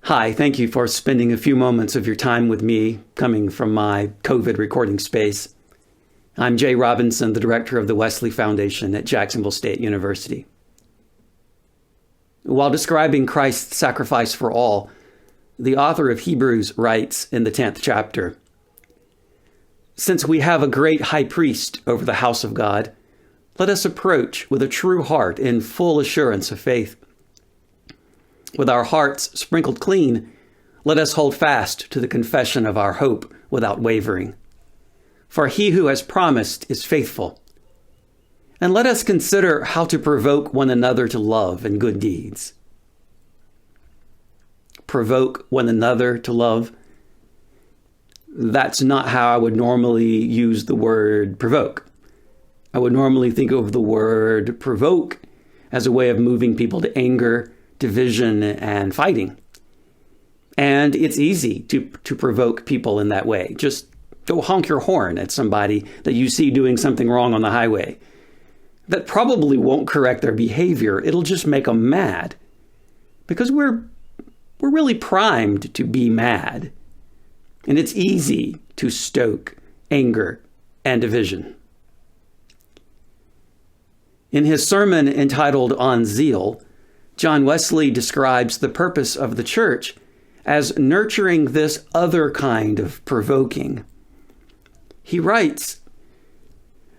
Hi, thank you for spending a few moments of your time with me coming from my COVID recording space. I'm Jay Robinson, the director of the Wesley Foundation at Jacksonville State University. While describing Christ's sacrifice for all, the author of Hebrews writes in the 10th chapter, "Since we have a great high priest over the house of God, let us approach with a true heart in full assurance of faith. With our hearts sprinkled clean, let us hold fast to the confession of our hope without wavering. For he who has promised is faithful. And let us consider how to provoke one another to love and good deeds." Provoke one another to love. That's not how I would normally use the word provoke. I would normally think of the word provoke as a way of moving people to anger, division, and fighting. And it's easy to provoke people in that way. Just go honk your horn at somebody that you see doing something wrong on the highway. That probably won't correct their behavior. It'll just make them mad. Because we're really primed to be mad. And it's easy to stoke anger and division. In his sermon entitled On Zeal, John Wesley describes the purpose of the church as nurturing this other kind of provoking. He writes,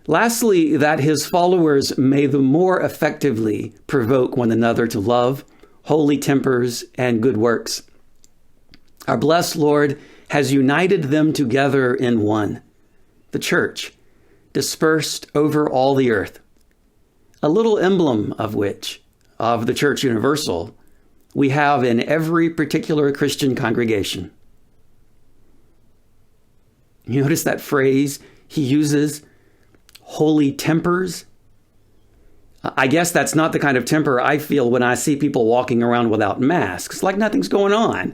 "Lastly, that his followers may the more effectively provoke one another to love, holy tempers, and good works. Our blessed Lord has united them together in one, the church, dispersed over all the earth, a little emblem of which, of the Church Universal, we have in every particular Christian congregation." You notice that phrase he uses, holy tempers? I guess that's not the kind of temper I feel when I see people walking around without masks, like nothing's going on.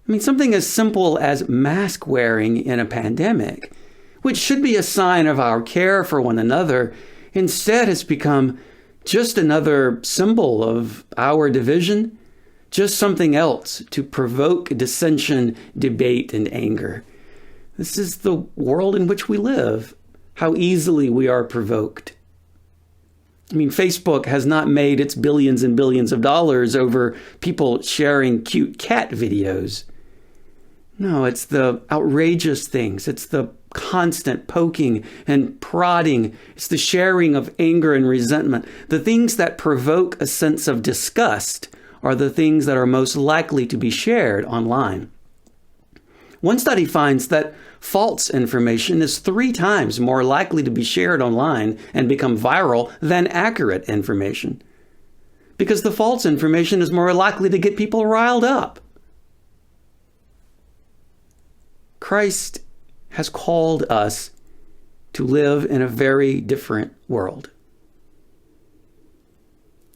I mean, something as simple as mask wearing in a pandemic, which should be a sign of our care for one another, instead has become just another symbol of our division, just something else to provoke dissension, debate, and anger. This is the world in which we live, how easily we are provoked. I mean, Facebook has not made its billions and billions of dollars over people sharing cute cat videos. No, it's the outrageous things. It's the constant poking and prodding. It's the sharing of anger and resentment. The things that provoke a sense of disgust are the things that are most likely to be shared online. One study finds that false information is 3 times more likely to be shared online and become viral than accurate information, because the false information is more likely to get people riled up. Christ has called us to live in a very different world.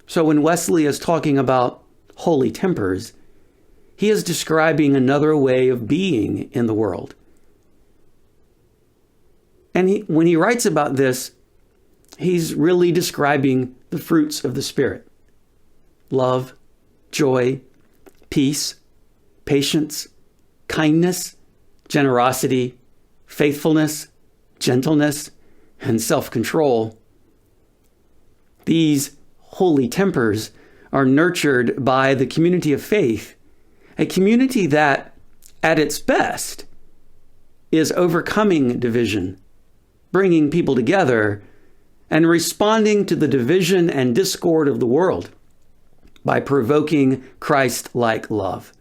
So when Wesley is talking about holy tempers, he is describing another way of being in the world. And when he writes about this, he's really describing the fruits of the Spirit: love, joy, peace, patience, kindness, generosity, faithfulness, gentleness, and self-control. These holy tempers are nurtured by the community of faith, a community that, at its best, is overcoming division, bringing people together, and responding to the division and discord of the world by provoking Christ-like love.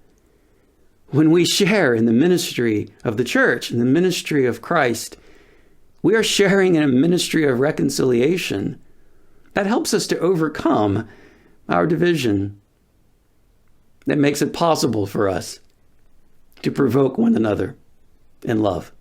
When we share in the ministry of the church, in the ministry of Christ, we are sharing in a ministry of reconciliation that helps us to overcome our division, that makes it possible for us to provoke one another in love.